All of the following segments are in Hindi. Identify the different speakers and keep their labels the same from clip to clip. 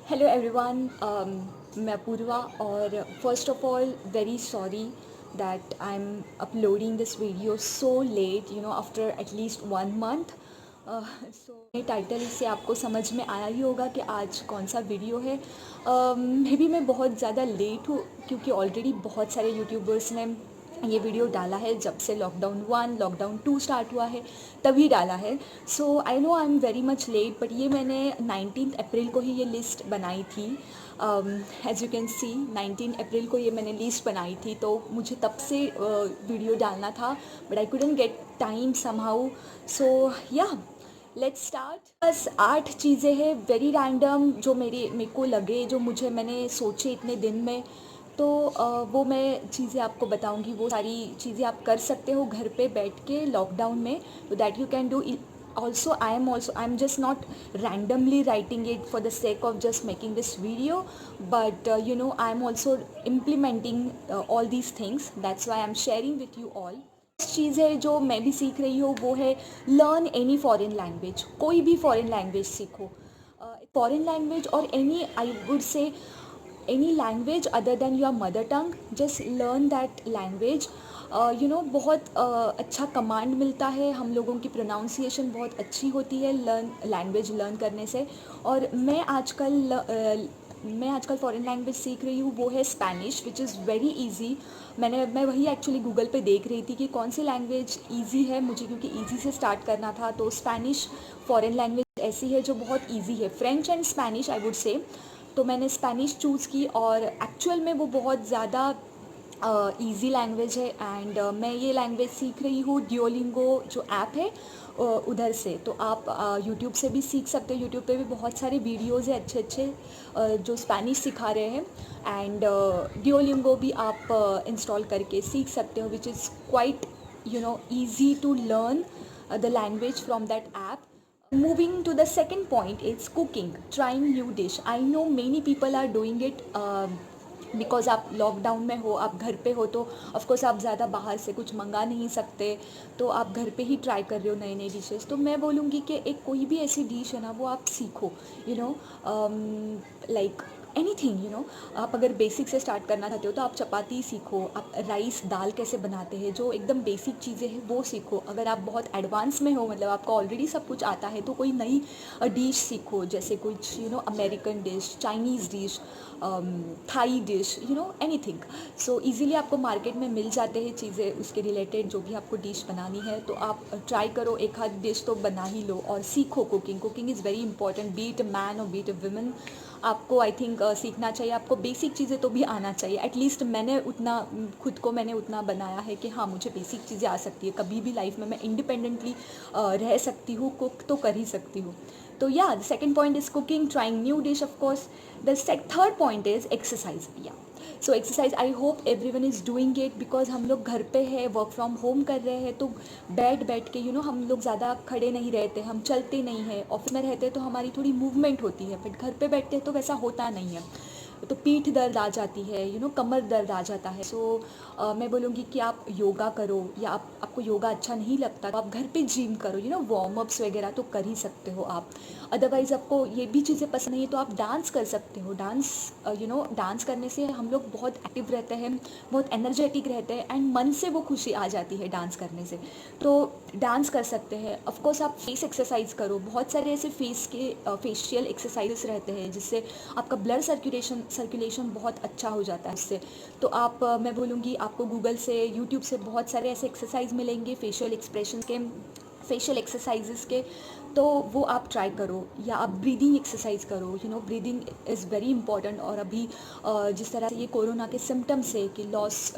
Speaker 1: हेलो एवरीवन, मैं अपूर्वा और first of all very sorry that I am uploading this video so let after at least 1 month. So title से आपको समझ में आया ही होगा कि आज कौन सा वीडियो है। मे बी मैं बहुत ज़्यादा लेट हूँ क्योंकि ऑलरेडी बहुत सारे यूट्यूबर्स ने ये वीडियो डाला है जब से लॉकडाउन 1 लॉकडाउन 2 स्टार्ट हुआ है, तभी डाला है। So I know I am very much late, but ये मैंने 19 अप्रैल को ही ये लिस्ट बनाई थी। एज यू कैन सी 19 अप्रैल को ये मैंने लिस्ट बनाई थी, तो मुझे तब से वीडियो डालना था, but I couldn't get time somehow. So yeah let's start. बस 8 चीज़ें हैं वेरी रैंडम जो मेरे को लगे, जो मैंने सोचे इतने दिन में। तो वो मैं चीज़ें आपको बताऊंगी। वो सारी चीज़ें आप कर सकते हो घर पे बैठ के लॉकडाउन में, तो that you can do. also I am just not randomly writing it for the sake of just making this video, but I am also implementing all these things. That's why I am sharing with you all. First चीज़ है जो मैं भी सीख रही हूँ, वो है लर्न एनी फॉरेन लैंग्वेज। कोई भी फॉरेन लैंग्वेज सीखो, फॉरेन लैंग्वेज और any, I would say any language other than your mother tongue, just learn that language. बहुत अच्छा कमांड मिलता है, हम लोगों की प्रोनाउंसिएशन बहुत अच्छी होती है लैंग्वेज लर्न करने से। और मैं आजकल फ़ॉरेन लैंग्वेज सीख रही हूँ, वो है Spanish, which is very easy. मैं वही एक्चुअली गूगल पे देख रही थी कि कौन सी लैंग्वेज ईजी है मुझे, क्योंकि ईजी से स्टार्ट करना था। तो स्पेनिश फ़ॉरेन लैंग्वेज ऐसी है जो बहुत ईजी है। French and Spanish I would say. तो मैंने स्पेनिश चूज़ की और एक्चुअल में वो बहुत ज़्यादा ईजी लैंग्वेज है। एंड मैं ये लैंग्वेज सीख रही हूँ ड्यूओलिंगो जो ऐप है उधर से। तो आप यूट्यूब से भी सीख सकते हो। यूट्यूब पे भी बहुत सारे वीडियोज़ हैं अच्छे अच्छे जो स्पेनिश सिखा रहे हैं। एंड ड्यूओलिंगो भी आप इंस्टॉल करके सीख सकते हो, which is quite easy to learn the language from that app. Moving to the second point is cooking, trying new dish. I know many people are doing it because आप लॉकडाउन में हो, आप घर पे हो, तो ऑफकोर्स आप ज़्यादा बाहर से कुछ मंगा नहीं सकते, तो आप घर पे ही ट्राई कर रहे हो नए नए डिशेस। तो मैं बोलूँगी कि एक कोई भी ऐसी डिश है ना, वो आप सीखो। लाइक एनीथिंग, आप अगर बेसिक से स्टार्ट करना चाहते हो तो आप चपाती सीखो, आप राइस दाल कैसे बनाते हैं, जो एकदम बेसिक चीज़ें हैं वो सीखो। अगर आप बहुत एडवांस में हो, मतलब आपको ऑलरेडी सब कुछ आता है, तो कोई नई डिश सीखो, जैसे कुछ American dish, Chinese dish, Thai dish, anything. So easily आपको मार्केट में मिल जाते हैं चीज़ें उसके रिलेटेड, जो भी आपको डिश बनानी है। तो आप ट्राई करो, एक आध डिश तो बना ही लो और सीखो। Cooking is very important, B it a man और बी इट अ वुमेन। आपको आई थिंक सीखना चाहिए। आपको बेसिक चीज़ें तो भी आना चाहिए एटलीस्ट। मैंने उतना बनाया है कि हाँ, मुझे बेसिक चीज़ें आ सकती है। कभी भी लाइफ में मैं इंडिपेंडेंटली रह सकती हूँ, कुक तो कर ही सकती हूँ। तो yeah the second point is cooking, trying new dish of course. The third point is exercise. Yeah so exercise I hope everyone is doing it, because हम लोग घर पे है, वर्क फ्रॉम होम कर रहे हैं, तो बैठ के हम लोग ज़्यादा खड़े नहीं रहते, हम चलते नहीं हैं। ऑफिस में रहते हैं तो हमारी थोड़ी मूवमेंट होती है, बट घर पे बैठते हैं तो वैसा होता नहीं है। तो पीठ दर्द आ जाती है, कमर दर्द आ जाता है। सो मैं बोलूँगी कि आप योगा करो, या आपको योगा अच्छा नहीं लगता तो आप घर पे जिम करो, वार्म अप्स वगैरह तो कर ही सकते हो आप। अदरवाइज़ आपको ये भी चीज़ें पसंद नहीं है तो आप डांस कर सकते हो। डांस करने से हम लोग बहुत एक्टिव रहते हैं, बहुत एनर्जेटिक रहते हैं, एंड मन से वो खुशी आ जाती है डांस करने से। तो डांस कर सकते हैं। ऑफकोर्स आप फेस एक्सरसाइज करो, बहुत सारे ऐसे फेशियल एक्सरसाइजेस रहते हैं जिससे आपका ब्लड सर्कुलेशन बहुत अच्छा हो जाता है उससे। तो मैं बोलूँगी आपको गूगल से, यूट्यूब से बहुत सारे ऐसे एक्सरसाइज मिलेंगे फेशियल एक्सरसाइजेस के, तो वो आप ट्राई करो। या आप ब्रीदिंग एक्सरसाइज करो, ब्रीदिंग इज़ वेरी इंपॉर्टेंट। और अभी जिस तरह से ये कोरोना के सिम्टम्स है कि लॉस,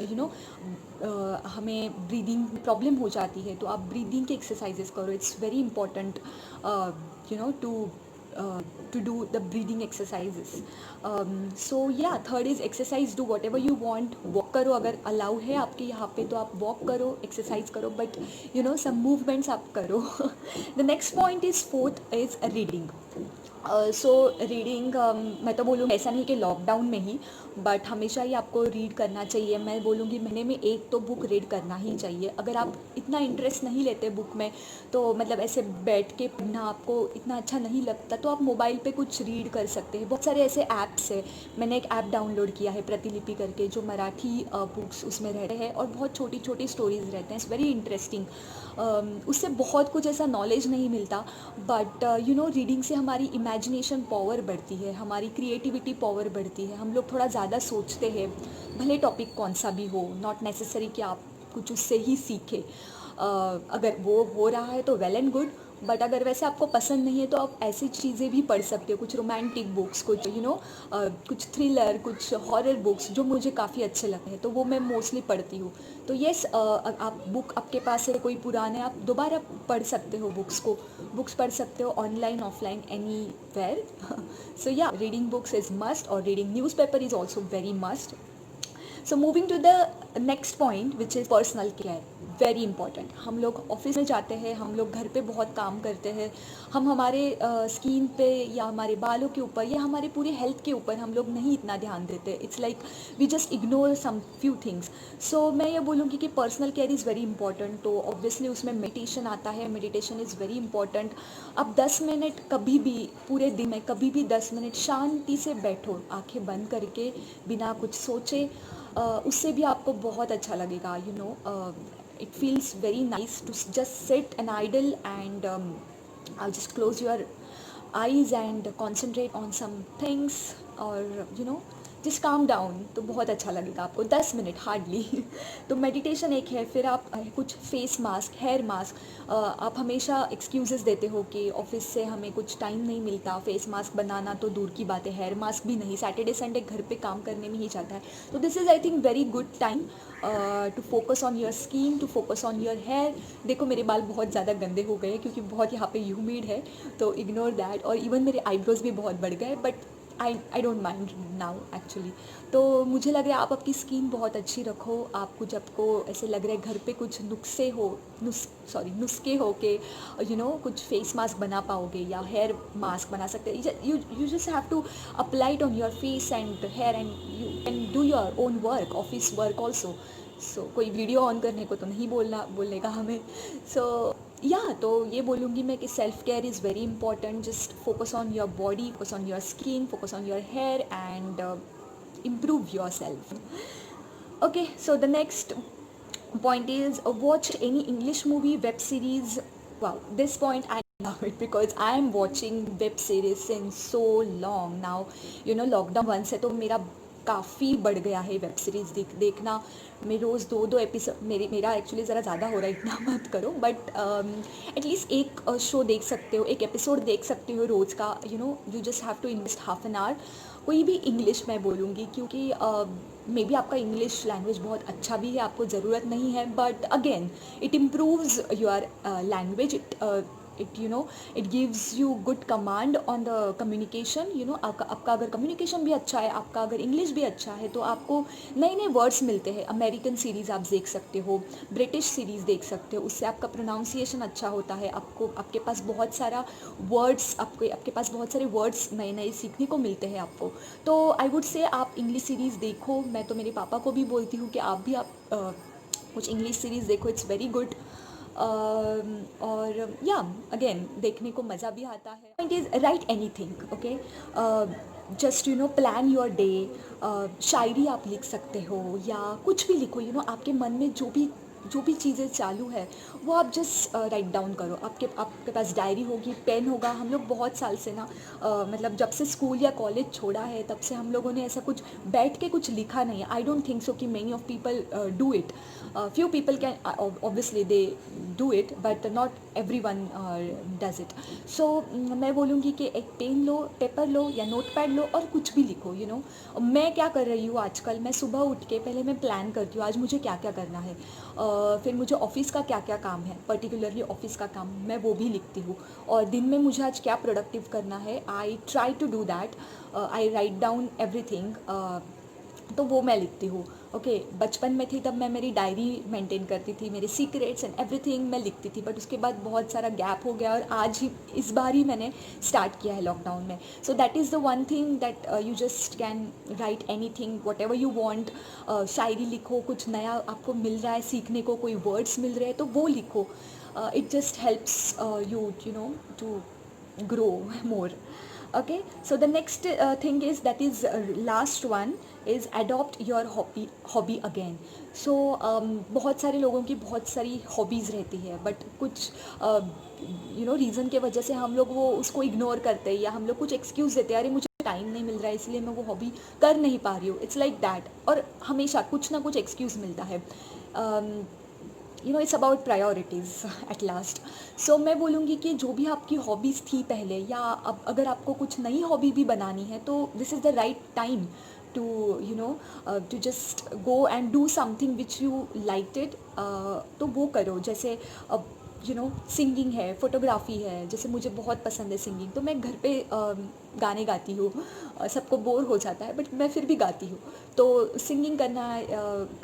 Speaker 1: हमें ब्रीदिंग प्रॉब्लम हो जाती है, तो आप ब्रीदिंग के एक्सरसाइजेस करो। It's very important to to do the breathing exercises. So yeah, third is exercise, do whatever you want. Walk करो, अगर अलाउ है आपके यहाँ पे तो आप वॉक करो, एक्सरसाइज करो, बट some movements आप करो. The next point is fourth is reading. So reading मैं तो बोलूँगी ऐसा नहीं कि लॉकडाउन में ही, बट हमेशा ही आपको रीड करना चाहिए। मैं बोलूँगी महीने में एक तो बुक रीड करना ही चाहिए। अगर आप इतना इंटरेस्ट नहीं लेते बुक में, तो मतलब ऐसे बैठ के पढ़ना आपको इतना अच्छा नहीं लगता, तो आप मोबाइल पे कुछ रीड कर सकते हैं। बहुत सारे ऐसे ऐप्स है। मैंने एक ऐप डाउनलोड किया है प्रतिलिपि करके, जो मराठी बुक्स उसमें रहते हैं और बहुत छोटी छोटी स्टोरीज रहते हैं। It's very interesting. उससे बहुत कुछ ऐसा नॉलेज नहीं मिलता, बट यू नो रीडिंग से हमारी इमेजिनेशन पावर बढ़ती है, हमारी क्रिएटिविटी पावर बढ़ती है, हम लोग थोड़ा ज़्यादा सोचते हैं, भले टॉपिक कौन सा भी हो। नॉट नेसेसरी कि आप कुछ उससे ही सीखें। अगर वो हो रहा है तो वेल एंड गुड, बट अगर वैसे आपको पसंद नहीं है तो आप ऐसी चीज़ें भी पढ़ सकते हो, कुछ रोमांटिक बुक्स, कुछ कुछ थ्रिलर, कुछ हॉरर बुक्स जो मुझे काफ़ी अच्छे लगते हैं, तो वो मैं मोस्टली पढ़ती हूँ। तो येस, आप बुक आपके पास है कोई पुराने, आप दोबारा पढ़ सकते हो बुक्स पढ़ सकते हो, online offline anywhere. So yeah, reading books is must, और reading newspaper is also very must. So moving to the next point which is personal care, very important. हम लोग ऑफिस में जाते हैं, हम लोग घर पे बहुत काम करते हैं, हम हमारे स्किन पे या हमारे बालों के ऊपर या हमारे पूरे हेल्थ के ऊपर हम लोग नहीं इतना ध्यान देते। It's like we just ignore some few things. So मैं ये बोलूँगी कि personal care is very important. तो ऑब्वियसली उसमें मेडिटेशन आता है, मेडिटेशन इज़ वेरी इंपॉर्टेंट। आप 10 मिनट कभी भी, पूरे दिन में कभी भी 10 मिनट शांति से बैठो, आंखें बंद करके, बिना कुछ सोचे। उससे भी आपको बहुत अच्छा लगेगा। It feels very nice to just sit an idle and just close your eyes and concentrate on some things, और just calm down, तो बहुत अच्छा लगेगा आपको 10 मिनट हार्डली। तो मेडिटेशन एक है। फिर आप कुछ फेस मास्क, हेयर मास्क, आप हमेशा एक्सक्यूज़ेस देते हो कि ऑफिस से हमें कुछ टाइम नहीं मिलता, फेस मास्क बनाना तो दूर की बात है, हेयर मास्क भी नहीं, सैटरडे संडे घर पे काम करने में ही जाता है। तो this is I think very good time to focus on your skin, to focus on your hair. देखो मेरे बाल बहुत ज़्यादा गंदे हो गए क्योंकि बहुत यहाँ पे ह्यूमिड है, तो इग्नोर दैट। और इवन मेरे आईब्रोज भी बहुत बढ़ गए, but I don't mind now actually. तो मुझे लग रहा है आप आपकी स्किन बहुत अच्छी रखो। आपको जब को ऐसे लग रहा है घर पे कुछ नुस्खे हो के कुछ फेस मास्क बना पाओगे या हेयर मास्क बना सकते हैं। You just have to apply it on your face and hair, and you can do your own work, office work also. So कोई वीडियो ऑन करने को तो नहीं बोलेगा हमें। सो या, तो ये बोलूँगी मैं कि self care is very important. Just focus on your body, focus on your skin, focus on your hair, and improve yourself. Okay, so the next point is watch any English movie, web series. Wow, this point I love it because I am watching web series since so long now. Lockdown one से तो मेरा काफ़ी बढ़ गया है वेब सीरीज़ देखना। मैं रोज़ दो दो एपिसोड, मेरा एक्चुअली ज़रा ज़्यादा हो रहा है, इतना मत करो, बट एटलीस्ट एक शो देख सकते हो, एक एपिसोड देख सकते हो रोज़ का। You just have to invest half an hour. कोई भी इंग्लिश मैं बोलूँगी, क्योंकि मे बी आपका इंग्लिश लैंग्वेज बहुत अच्छा भी है, आपको ज़रूरत नहीं है, but again it improves your language. It gives you good command on the communication. आपका अगर कम्युनिकेशन भी अच्छा है, आपका अगर इंग्लिश भी अच्छा है, तो आपको नए नए वर्ड्स मिलते हैं। अमेरिकन सीरीज़ आप देख सकते हो, ब्रिटिश सीरीज़ देख सकते हो, उससे आपका प्रोनाउंसिएशन अच्छा होता है, आपके पास बहुत सारा वर्ड्स, आपके पास बहुत सारे वर्ड्स नए नए सीखने को मिलते हैं आपको। तो आई वुड से आप इंग्लिश सीरीज़ देखो। मैं तो मेरे पापा को भी बोलती हूँ कि आप भी कुछ इंग्लिश सीरीज़ देखो, इट्स वेरी गुड। और या, अगेन देखने को मज़ा भी आता है। Point is write anything, okay. Just plan your day. शायरी आप लिख सकते हो या कुछ भी लिखो। आपके मन में जो भी चीज़ें चालू है, वो आप जस्ट राइट डाउन करो। आपके पास डायरी होगी, पेन होगा। हम लोग बहुत साल से ना, मतलब जब से स्कूल या कॉलेज छोड़ा है, तब से हम लोगों ने ऐसा कुछ बैठ के कुछ लिखा नहीं है। आई डोंट थिंक सो कि many of people do it. Few people can, obviously they do it, but not everyone does it. So मैं बोलूँगी कि एक पेन लो, पेपर लो या नोट पैड लो और कुछ भी लिखो। मैं क्या कर रही हूँ आजकल, मैं सुबह उठ के पहले मैं प्लान करती हूँ आज मुझे क्या क्या करना है। फिर मुझे ऑफ़िस का क्या क्या काम है, पर्टिकुलरली ऑफ़िस का काम मैं वो भी लिखती हूँ। और दिन में मुझे आज क्या प्रोडक्टिव करना है, I try to do that. I write down everything, तो वो मैं लिखती हूँ। ओके बचपन में थी तब मैं मेरी डायरी मेंटेन करती थी, मेरे सीक्रेट्स एंड एवरीथिंग मैं लिखती थी, बट उसके बाद बहुत सारा गैप हो गया और आज ही इस बार ही मैंने स्टार्ट किया है लॉकडाउन में. So that is the one thing that you just can write anything whatever you want. शायरी लिखो, कुछ नया आपको मिल रहा है सीखने को, कोई वर्ड्स मिल रहे हैं तो वो लिखो. It just helps you know, to grow more. Okay, so the next thing is, that is last one is adopt your hobby again. So बहुत सारे लोगों की बहुत सारी हॉबीज़ रहती है, बट कुछ यू नो रीज़न के वजह से हम लोग वो उसको इग्नोर करते हैं, या हम लोग कुछ एक्सक्यूज़ देते हैं, अरे मुझे टाइम नहीं मिल रहा है इसलिए मैं वो हॉबी कर नहीं पा रही हूँ. इट्स लाइक दैट, और हमेशा कुछ ना कुछ एक्सक्यूज़ मिलता है. You know, it's about priorities at last. So मैं बोलूँगी कि जो भी आपकी हॉबीज़ थी पहले, या अब अगर आपको कुछ नई हॉबी भी बनानी है, तो this is the right time to you know to just go and do something which you like it. तो वो करो. जैसे यू नो सिंगिंग है, फोटोग्राफी है, जैसे मुझे बहुत पसंद है सिंगिंग, तो मैं घर पे गाने गाती हूँ. सबको बोर हो जाता है बट मैं फिर भी गाती हूँ. तो सिंगिंग करना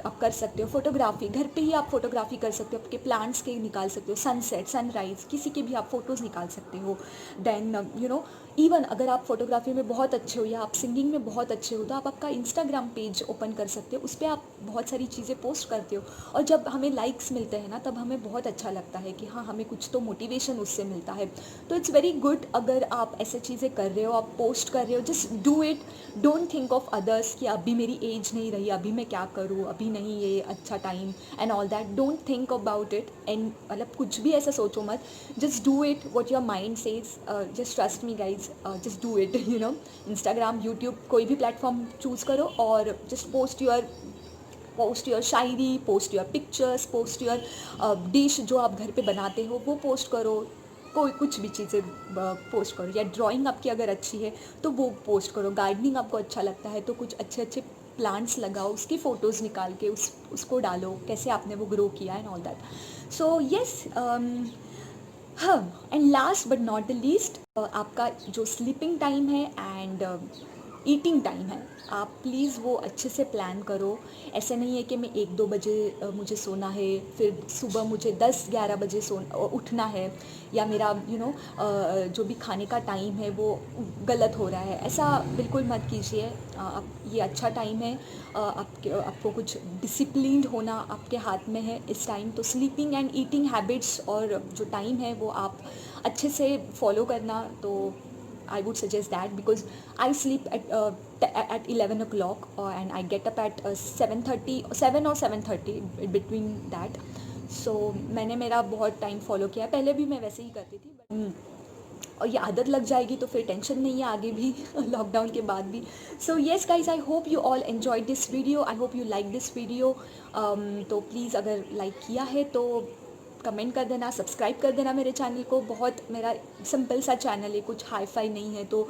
Speaker 1: आप कर सकते हो. फोटोग्राफी, घर पे ही आप फोटोग्राफी कर सकते हो, आपके प्लांट्स के निकाल सकते हो, सनसेट, सनराइज़, किसी के भी आप फ़ोटोज़ निकाल सकते हो. देन यू नो, इवन अगर आप फोटोग्राफी में बहुत अच्छे हो या आप सिंगिंग में बहुत अच्छे हो, तो आप आपका इंस्टाग्राम पेज ओपन कर सकते हो. उस पर आप बहुत सारी चीज़ें पोस्ट करते हो, और जब हमें लाइक्स मिलते हैं ना, तब हमें बहुत अच्छा लगता है कि हाँ, हमें कुछ तो मोटिवेशन उससे मिलता है. तो इट्स वेरी गुड अगर आप ऐसे चीज़ें कर रहे हो, आप पोस्ट कर रहे हो, just do it. Don't think of others कि अभी मेरी एज नहीं रही, अभी मैं क्या करूँ, अभी नहीं ये अच्छा time and all that. Don't think about it, and मतलब कुछ भी ऐसा सोचो मत. Just do it what your mind says. Just trust me guys, just do it. You know, Instagram, YouTube, कोई भी प्लेटफॉर्म चूज़ करो और just post your Shayari, post your pictures, post your dish जो आप घर पे बनाते हो वो पोस्ट करो. कोई कुछ भी चीज़ें पोस्ट करो, या ड्राइंग आपकी अगर अच्छी है तो वो पोस्ट करो. गार्डनिंग आपको अच्छा लगता है तो कुछ अच्छे अच्छे प्लांट्स लगाओ, उसकी फ़ोटोज़ निकाल के उसको डालो, कैसे आपने वो ग्रो किया and all that. So yes, हाँ, and last but not the least, आपका जो स्लीपिंग टाइम है एंड ईटिंग टाइम है, आप प्लीज़ वो अच्छे से प्लान करो. ऐसे नहीं है कि मैं 1-2 बजे मुझे सोना है, फिर सुबह मुझे 10-11 बजे उठना है, या मेरा यू नो जो भी खाने का टाइम है वो गलत हो रहा है. ऐसा बिल्कुल मत कीजिए. आप, ये अच्छा टाइम है. आपको कुछ डिसिप्लिन्ड होना आपके हाथ में है इस टाइम. तो स्लीपिंग एंड ईटिंग हैबिट्स और जो टाइम है वो आप अच्छे से फॉलो करना. तो I would suggest that, because I sleep at 11 o'clock, and I get up at 7:30, 7 or 7:30 between that. So मैंने मेरा बहुत टाइम फॉलो किया. पहले भी मैं वैसे ही करती थी, और ये आदत लग जाएगी तो फिर टेंशन नहीं है आगे भी लॉकडाउन के बाद भी. So yes guys, I hope you all enjoyed this video, I hope you like this video. तो प्लीज़ अगर लाइक किया है तो कमेंट कर देना, सब्सक्राइब कर देना मेरे चैनल को. बहुत मेरा सिंपल सा चैनल है, कुछ हाई फाई नहीं है. तो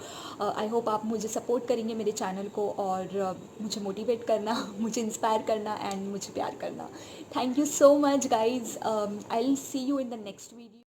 Speaker 1: आई होप आप मुझे सपोर्ट करेंगे मेरे चैनल को, और मुझे मोटिवेट करना, मुझे इंस्पायर करना एंड मुझे प्यार करना. Thank you so much guys. I will see you in the next video.